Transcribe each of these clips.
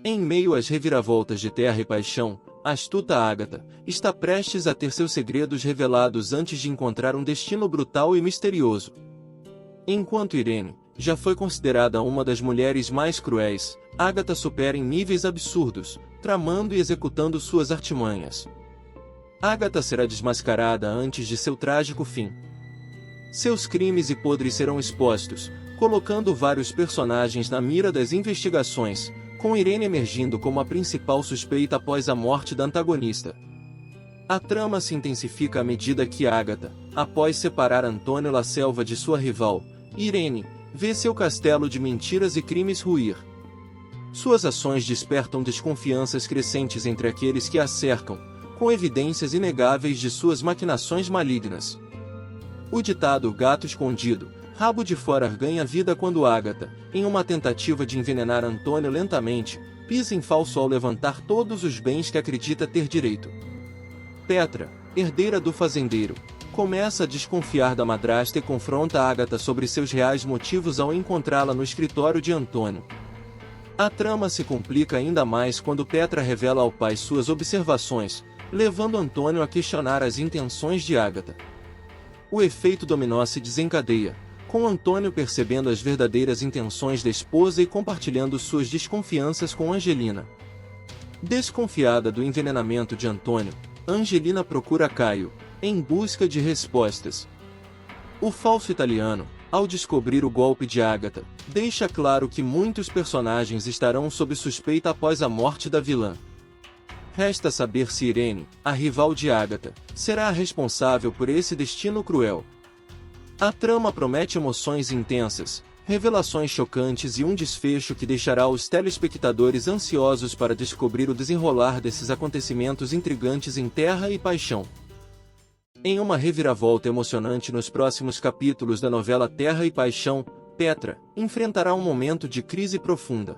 Em meio às reviravoltas de Terra e Paixão, a astuta Agatha está prestes a ter seus segredos revelados antes de encontrar um destino brutal e misterioso. Enquanto Irene já foi considerada uma das mulheres mais cruéis, Agatha supera em níveis absurdos, tramando e executando suas artimanhas. Agatha será desmascarada antes de seu trágico fim. Seus crimes e podres serão expostos, colocando vários personagens na mira das investigações, com Irene emergindo como a principal suspeita após a morte da antagonista. A trama se intensifica à medida que Agatha, após separar Antônio La Selva de sua rival, Irene, vê seu castelo de mentiras e crimes ruir. Suas ações despertam desconfianças crescentes entre aqueles que a cercam, com evidências inegáveis de suas maquinações malignas. O ditado "gato escondido, rabo de fora" ganha vida quando Agatha, em uma tentativa de envenenar Antônio lentamente, pisa em falso ao levantar todos os bens que acredita ter direito. Petra, herdeira do fazendeiro, começa a desconfiar da madrasta e confronta Agatha sobre seus reais motivos ao encontrá-la no escritório de Antônio. A trama se complica ainda mais quando Petra revela ao pai suas observações, levando Antônio a questionar as intenções de Agatha. O efeito dominó se desencadeia, com Antônio percebendo as verdadeiras intenções da esposa e compartilhando suas desconfianças com Angelina. Desconfiada do envenenamento de Antônio, Angelina procura Caio, em busca de respostas. O falso italiano, ao descobrir o golpe de Agatha, deixa claro que muitos personagens estarão sob suspeita após a morte da vilã. Resta saber se Irene, a rival de Agatha, será a responsável por esse destino cruel. A trama promete emoções intensas, revelações chocantes e um desfecho que deixará os telespectadores ansiosos para descobrir o desenrolar desses acontecimentos intrigantes em Terra e Paixão. Em uma reviravolta emocionante nos próximos capítulos da novela Terra e Paixão, Petra enfrentará um momento de crise profunda.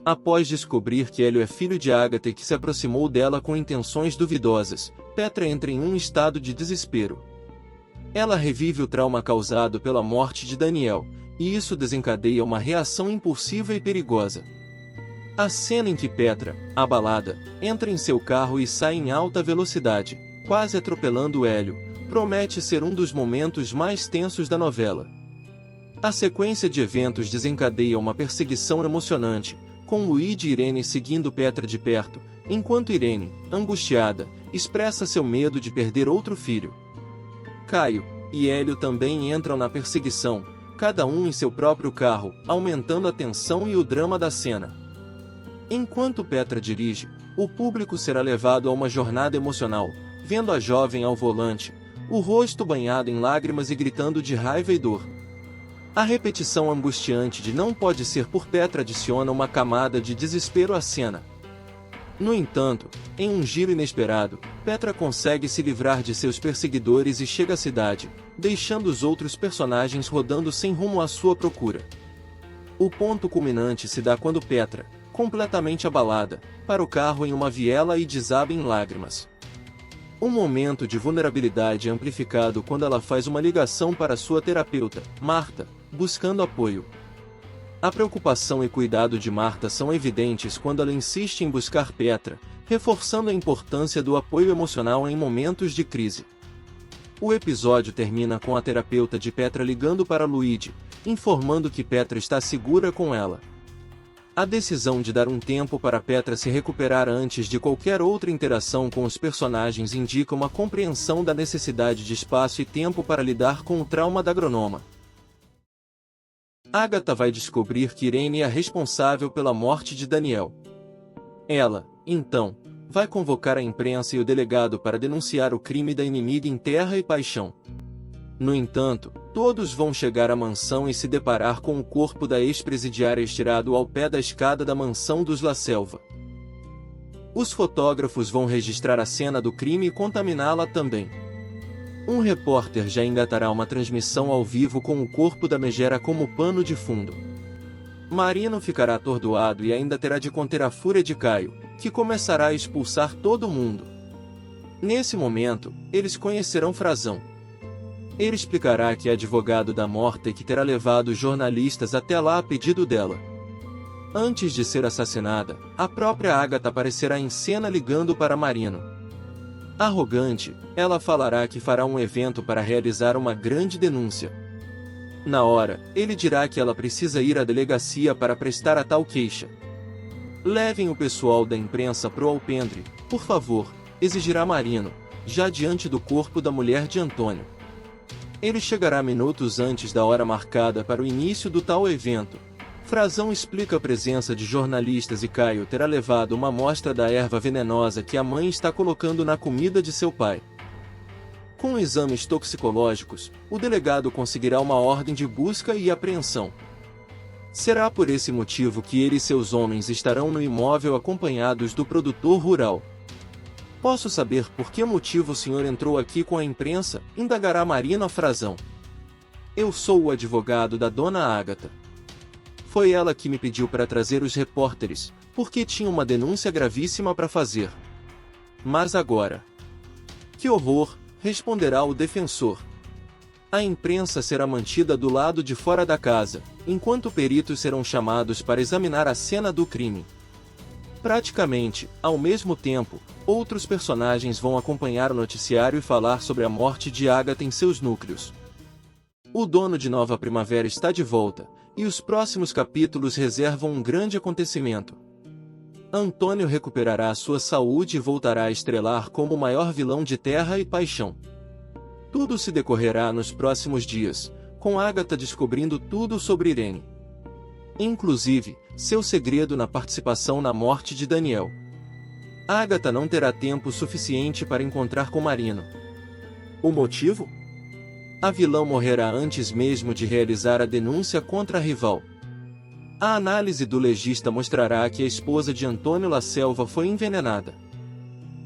Após descobrir que Hélio é filho de Agatha e que se aproximou dela com intenções duvidosas, Petra entra em um estado de desespero. Ela revive o trauma causado pela morte de Daniel, e isso desencadeia uma reação impulsiva e perigosa. A cena em que Petra, abalada, entra em seu carro e sai em alta velocidade, quase atropelando Hélio, promete ser um dos momentos mais tensos da novela. A sequência de eventos desencadeia uma perseguição emocionante, com Luigi e Irene seguindo Petra de perto, enquanto Irene, angustiada, expressa seu medo de perder outro filho. Caio e Hélio também entram na perseguição, cada um em seu próprio carro, aumentando a tensão e o drama da cena. Enquanto Petra dirige, o público será levado a uma jornada emocional, vendo a jovem ao volante, o rosto banhado em lágrimas e gritando de raiva e dor. A repetição angustiante de "não pode ser" por Petra adiciona uma camada de desespero à cena. No entanto, em um giro inesperado, Petra consegue se livrar de seus perseguidores e chega à cidade, deixando os outros personagens rodando sem rumo à sua procura. O ponto culminante se dá quando Petra, completamente abalada, para o carro em uma viela e desaba em lágrimas. Um momento de vulnerabilidade é amplificado quando ela faz uma ligação para sua terapeuta, Marta, buscando apoio. A preocupação e cuidado de Marta são evidentes quando ela insiste em buscar Petra, reforçando a importância do apoio emocional em momentos de crise. O episódio termina com a terapeuta de Petra ligando para Luigi, informando que Petra está segura com ela. A decisão de dar um tempo para Petra se recuperar antes de qualquer outra interação com os personagens indica uma compreensão da necessidade de espaço e tempo para lidar com o trauma da agronoma. Agatha vai descobrir que Irene é a responsável pela morte de Daniel. Ela, então, vai convocar a imprensa e o delegado para denunciar o crime da inimiga em Terra e Paixão. No entanto, todos vão chegar à mansão e se deparar com o corpo da ex-presidiária estirado ao pé da escada da mansão dos La Selva. Os fotógrafos vão registrar a cena do crime e contaminá-la também. Um repórter já engatará uma transmissão ao vivo com o corpo da megera como pano de fundo. Marino ficará atordoado e ainda terá de conter a fúria de Caio, que começará a expulsar todo mundo. Nesse momento, eles conhecerão Frazão. Ele explicará que é advogado da morta e que terá levado os jornalistas até lá a pedido dela. Antes de ser assassinada, a própria Agatha aparecerá em cena ligando para Marino. Arrogante, ela falará que fará um evento para realizar uma grande denúncia. Na hora, ele dirá que ela precisa ir à delegacia para prestar a tal queixa. Levem o pessoal da imprensa pro alpendre, por favor, exigirá Marino, já diante do corpo da mulher de Antônio. Ele chegará minutos antes da hora marcada para o início do tal evento. Frazão explica a presença de jornalistas e Caio terá levado uma amostra da erva venenosa que a mãe está colocando na comida de seu pai. Com exames toxicológicos, o delegado conseguirá uma ordem de busca e apreensão. Será por esse motivo que ele e seus homens estarão no imóvel acompanhados do produtor rural. Posso saber por que motivo o senhor entrou aqui com a imprensa? Indagará Marino a Frazão. Eu sou o advogado da dona Agatha. Foi ela que me pediu para trazer os repórteres, porque tinha uma denúncia gravíssima para fazer. Mas agora... Que horror, responderá o defensor. A imprensa será mantida do lado de fora da casa, enquanto peritos serão chamados para examinar a cena do crime. Praticamente, ao mesmo tempo, outros personagens vão acompanhar o noticiário e falar sobre a morte de Agatha em seus núcleos. O dono de Nova Primavera está de volta, e os próximos capítulos reservam um grande acontecimento. Antônio recuperará sua saúde e voltará a estrelar como o maior vilão de Terra e Paixão. Tudo se decorrerá nos próximos dias, com Agatha descobrindo tudo sobre Irene. Inclusive, seu segredo na participação na morte de Daniel. Agatha não terá tempo suficiente para encontrar com Marino. O motivo? A vilã morrerá antes mesmo de realizar a denúncia contra a rival. A análise do legista mostrará que a esposa de Antônio La Selva foi envenenada.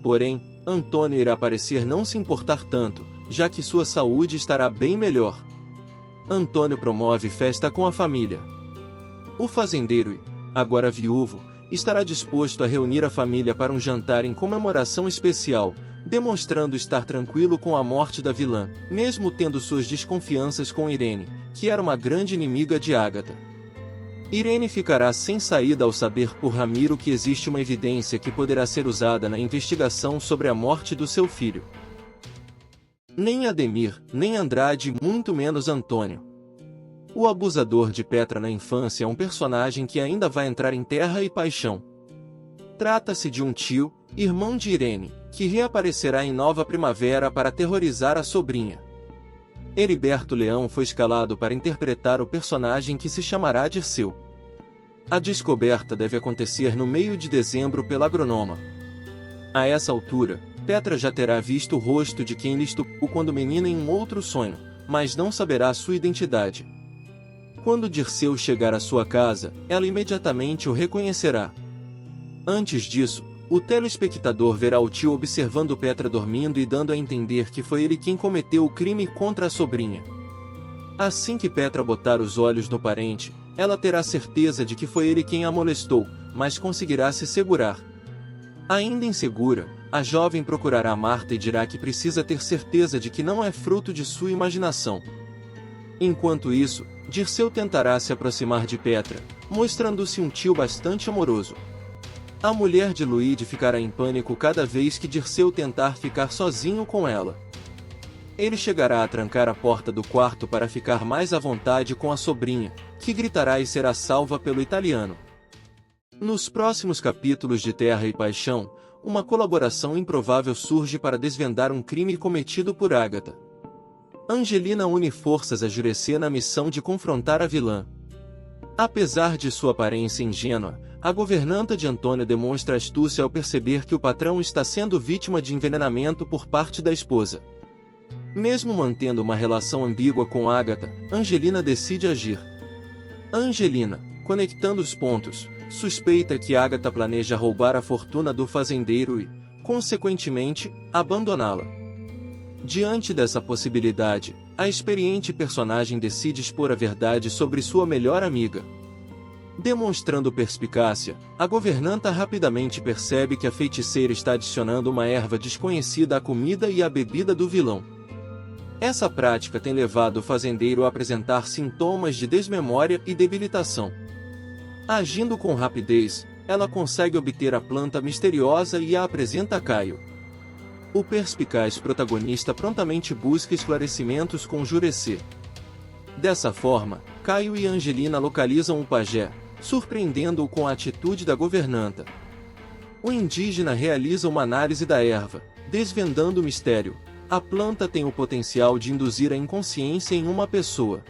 Porém, Antônio irá parecer não se importar tanto, já que sua saúde estará bem melhor. Antônio promove festa com a família. O fazendeiro, agora viúvo, estará disposto a reunir a família para um jantar em comemoração especial, demonstrando estar tranquilo com a morte da vilã, mesmo tendo suas desconfianças com Irene, que era uma grande inimiga de Agatha. Irene ficará sem saída ao saber por Ramiro que existe uma evidência que poderá ser usada na investigação sobre a morte do seu filho. Nem Ademir, nem Andrade, muito menos Antônio. O abusador de Petra na infância é um personagem que ainda vai entrar em Terra e Paixão. Trata-se de um tio, irmão de Irene, que reaparecerá em Nova Primavera para aterrorizar a sobrinha. Heriberto Leão foi escalado para interpretar o personagem que se chamará Dirceu. A descoberta deve acontecer no meio de dezembro pela agrônoma. A essa altura, Petra já terá visto o rosto de quem lhe estupou quando menina em um outro sonho, mas não saberá sua identidade. Quando Dirceu chegar à sua casa, ela imediatamente o reconhecerá. Antes disso, o telespectador verá o tio observando Petra dormindo e dando a entender que foi ele quem cometeu o crime contra a sobrinha. Assim que Petra botar os olhos no parente, ela terá certeza de que foi ele quem a molestou, mas conseguirá se segurar. Ainda insegura, a jovem procurará Marta e dirá que precisa ter certeza de que não é fruto de sua imaginação. Enquanto isso, Dirceu tentará se aproximar de Petra, mostrando-se um tio bastante amoroso. A mulher de Luíde ficará em pânico cada vez que Dirceu tentar ficar sozinho com ela. Ele chegará a trancar a porta do quarto para ficar mais à vontade com a sobrinha, que gritará e será salva pelo italiano. Nos próximos capítulos de Terra e Paixão, uma colaboração improvável surge para desvendar um crime cometido por Agatha. Angelina une forças a Jurecê na missão de confrontar a vilã. Apesar de sua aparência ingênua, a governanta de Antônio demonstra astúcia ao perceber que o patrão está sendo vítima de envenenamento por parte da esposa. Mesmo mantendo uma relação ambígua com Agatha, Angelina decide agir. Angelina, conectando os pontos, suspeita que Agatha planeja roubar a fortuna do fazendeiro e, consequentemente, abandoná-la. Diante dessa possibilidade, a experiente personagem decide expor a verdade sobre sua melhor amiga. Demonstrando perspicácia, a governanta rapidamente percebe que a feiticeira está adicionando uma erva desconhecida à comida e à bebida do vilão. Essa prática tem levado o fazendeiro a apresentar sintomas de desmemória e debilitação. Agindo com rapidez, ela consegue obter a planta misteriosa e a apresenta a Caio. O perspicaz protagonista prontamente busca esclarecimentos com Jurecê. Dessa forma, Caio e Angelina localizam o pajé, surpreendendo-o com a atitude da governanta. O indígena realiza uma análise da erva, desvendando o mistério. A planta tem o potencial de induzir a inconsciência em uma pessoa.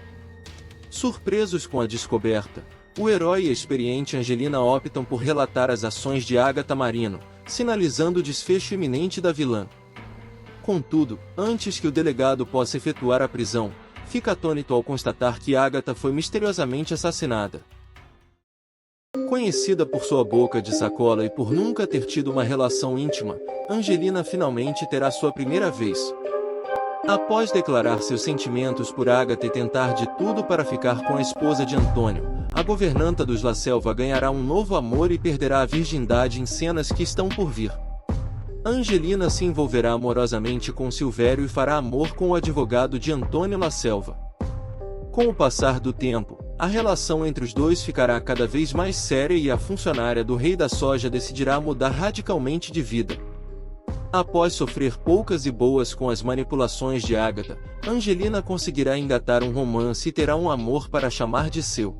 Surpresos com a descoberta, o herói e a experiente Angelina optam por relatar as ações de Agatha Marino, sinalizando o desfecho iminente da vilã. Contudo, antes que o delegado possa efetuar a prisão, fica atônito ao constatar que Agatha foi misteriosamente assassinada. Conhecida por sua boca de sacola e por nunca ter tido uma relação íntima, Angelina finalmente terá sua primeira vez. Após declarar seus sentimentos por Agatha e tentar de tudo para ficar com a esposa de Antônio, a governanta dos La Selva ganhará um novo amor e perderá a virgindade em cenas que estão por vir. Angelina se envolverá amorosamente com Silvério e fará amor com o advogado de Antônio La Selva. Com o passar do tempo, a relação entre os dois ficará cada vez mais séria e a funcionária do Rei da Soja decidirá mudar radicalmente de vida. Após sofrer poucas e boas com as manipulações de Agatha, Angelina conseguirá engatar um romance e terá um amor para chamar de seu.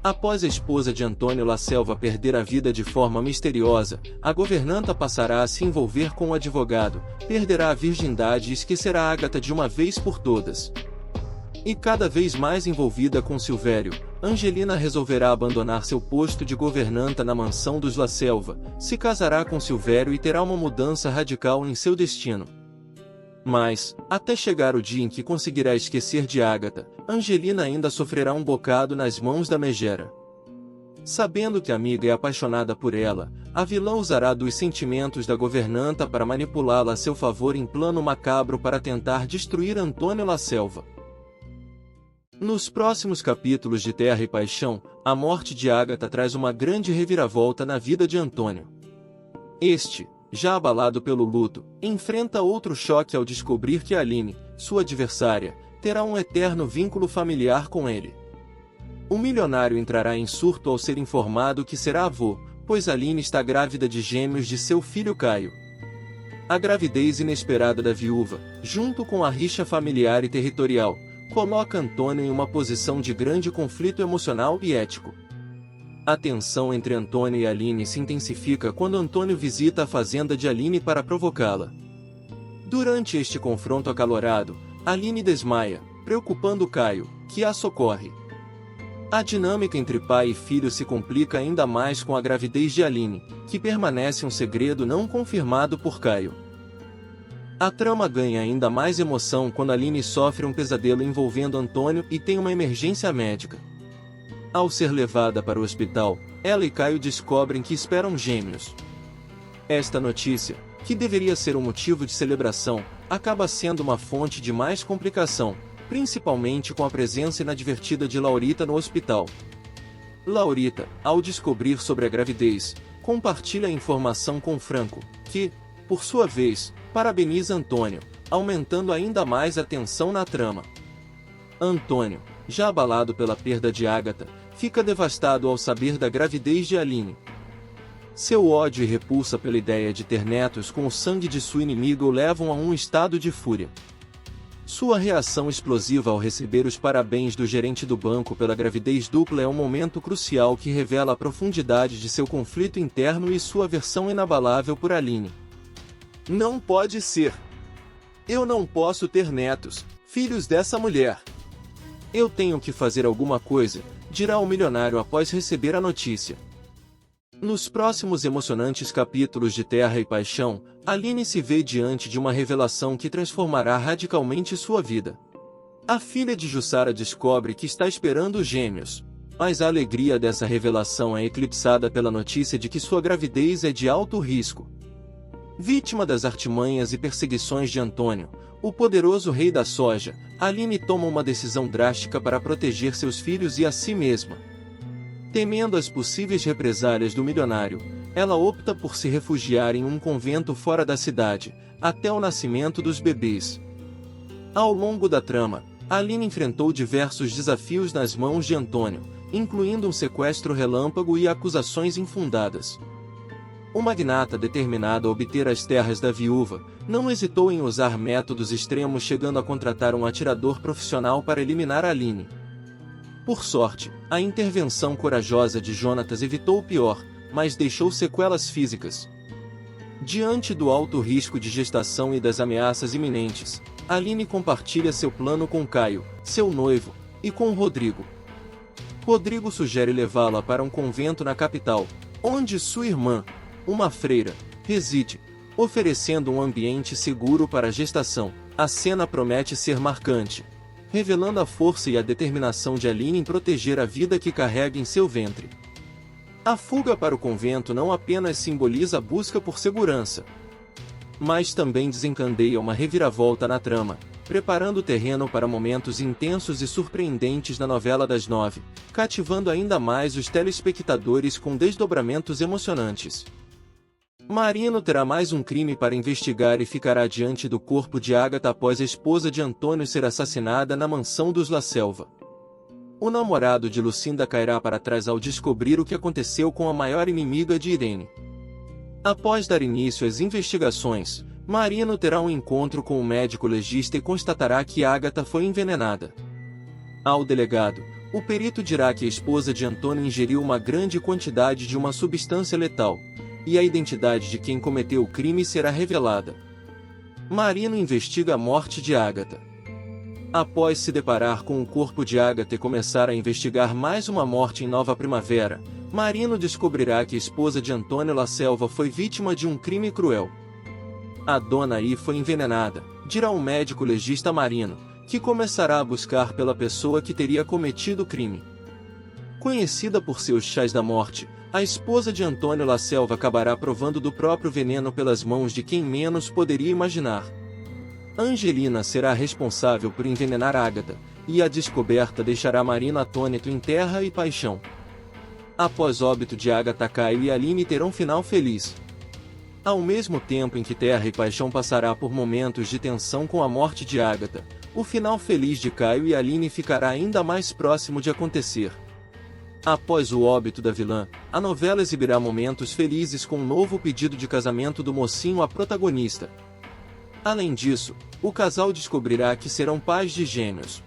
Após a esposa de Antônio La Selva perder a vida de forma misteriosa, a governanta passará a se envolver com o advogado, perderá a virgindade e esquecerá Agatha de uma vez por todas. E cada vez mais envolvida com Silvério, Angelina resolverá abandonar seu posto de governanta na mansão dos La Selva, se casará com Silvério e terá uma mudança radical em seu destino. Mas, até chegar o dia em que conseguirá esquecer de Agatha, Angelina ainda sofrerá um bocado nas mãos da megera. Sabendo que a amiga é apaixonada por ela, a vilã usará dos sentimentos da governanta para manipulá-la a seu favor em plano macabro para tentar destruir Antônio La Selva. Nos próximos capítulos de Terra e Paixão, a morte de Agatha traz uma grande reviravolta na vida de Antônio. Este, já abalado pelo luto, enfrenta outro choque ao descobrir que Aline, sua adversária, terá um eterno vínculo familiar com ele. O milionário entrará em surto ao ser informado que será avô, pois Aline está grávida de gêmeos de seu filho Caio. A gravidez inesperada da viúva, junto com a rixa familiar e territorial, coloca Antônio em uma posição de grande conflito emocional e ético. A tensão entre Antônio e Aline se intensifica quando Antônio visita a fazenda de Aline para provocá-la. Durante este confronto acalorado, Aline desmaia, preocupando Caio, que a socorre. A dinâmica entre pai e filho se complica ainda mais com a gravidez de Aline, que permanece um segredo não confirmado por Caio. A trama ganha ainda mais emoção quando Aline sofre um pesadelo envolvendo Antônio e tem uma emergência médica. Ao ser levada para o hospital, ela e Caio descobrem que esperam gêmeos. Esta notícia, que deveria ser um motivo de celebração, acaba sendo uma fonte de mais complicação, principalmente com a presença inadvertida de Laurita no hospital. Laurita, ao descobrir sobre a gravidez, compartilha a informação com Franco, que, por sua vez, parabeniza Antônio, aumentando ainda mais a tensão na trama. Antônio, já abalado pela perda de Agatha, fica devastado ao saber da gravidez de Aline. Seu ódio e repulsa pela ideia de ter netos com o sangue de sua inimiga o levam a um estado de fúria. Sua reação explosiva ao receber os parabéns do gerente do banco pela gravidez dupla é um momento crucial que revela a profundidade de seu conflito interno e sua aversão inabalável por Aline. Não pode ser. Eu não posso ter netos, filhos dessa mulher. Eu tenho que fazer alguma coisa, dirá o milionário após receber a notícia. Nos próximos emocionantes capítulos de Terra e Paixão, Aline se vê diante de uma revelação que transformará radicalmente sua vida. A filha de Jussara descobre que está esperando gêmeos, mas a alegria dessa revelação é eclipsada pela notícia de que sua gravidez é de alto risco. Vítima das artimanhas e perseguições de Antônio, o poderoso rei da soja, Aline toma uma decisão drástica para proteger seus filhos e a si mesma. Temendo as possíveis represálias do milionário, ela opta por se refugiar em um convento fora da cidade, até o nascimento dos bebês. Ao longo da trama, Aline enfrentou diversos desafios nas mãos de Antônio, incluindo um sequestro relâmpago e acusações infundadas. O magnata, determinado a obter as terras da viúva, não hesitou em usar métodos extremos, chegando a contratar um atirador profissional para eliminar Aline. Por sorte, a intervenção corajosa de Jonatas evitou o pior, mas deixou sequelas físicas. Diante do alto risco de gestação e das ameaças iminentes, Aline compartilha seu plano com Caio, seu noivo, e com Rodrigo. Rodrigo sugere levá-la para um convento na capital, onde sua irmã, uma freira, reside, oferecendo um ambiente seguro para a gestação. A cena promete ser marcante, revelando a força e a determinação de Aline em proteger a vida que carrega em seu ventre. A fuga para o convento não apenas simboliza a busca por segurança, mas também desencadeia uma reviravolta na trama, preparando o terreno para momentos intensos e surpreendentes na novela das 9, cativando ainda mais os telespectadores com desdobramentos emocionantes. Marino terá mais um crime para investigar e ficará diante do corpo de Ágata após a esposa de Antônio ser assassinada na mansão dos La Selva. O namorado de Lucinda cairá para trás ao descobrir o que aconteceu com a maior inimiga de Irene. Após dar início às investigações, Marino terá um encontro com o médico legista e constatará que Ágata foi envenenada. Ao delegado, o perito dirá que a esposa de Antônio ingeriu uma grande quantidade de uma substância letal, e a identidade de quem cometeu o crime será revelada. Marino investiga a morte de Ágata. Após se deparar com o corpo de Ágata e começar a investigar mais uma morte em Nova Primavera, Marino descobrirá que a esposa de Antônio La Selva foi vítima de um crime cruel. A dona I foi envenenada, dirá um médico legista Marino, que começará a buscar pela pessoa que teria cometido o crime. Conhecida por seus chás da morte, a esposa de Antônio La Selva acabará provando do próprio veneno pelas mãos de quem menos poderia imaginar. Angelina será responsável por envenenar Ágata, e a descoberta deixará Marino atônito em Terra e Paixão. Após óbito de Ágata, Caio e Aline terão final feliz. Ao mesmo tempo em que Terra e Paixão passará por momentos de tensão com a morte de Ágata, o final feliz de Caio e Aline ficará ainda mais próximo de acontecer. Após o óbito da vilã, a novela exibirá momentos felizes com um novo pedido de casamento do mocinho à protagonista. Além disso, o casal descobrirá que serão pais de gêmeos.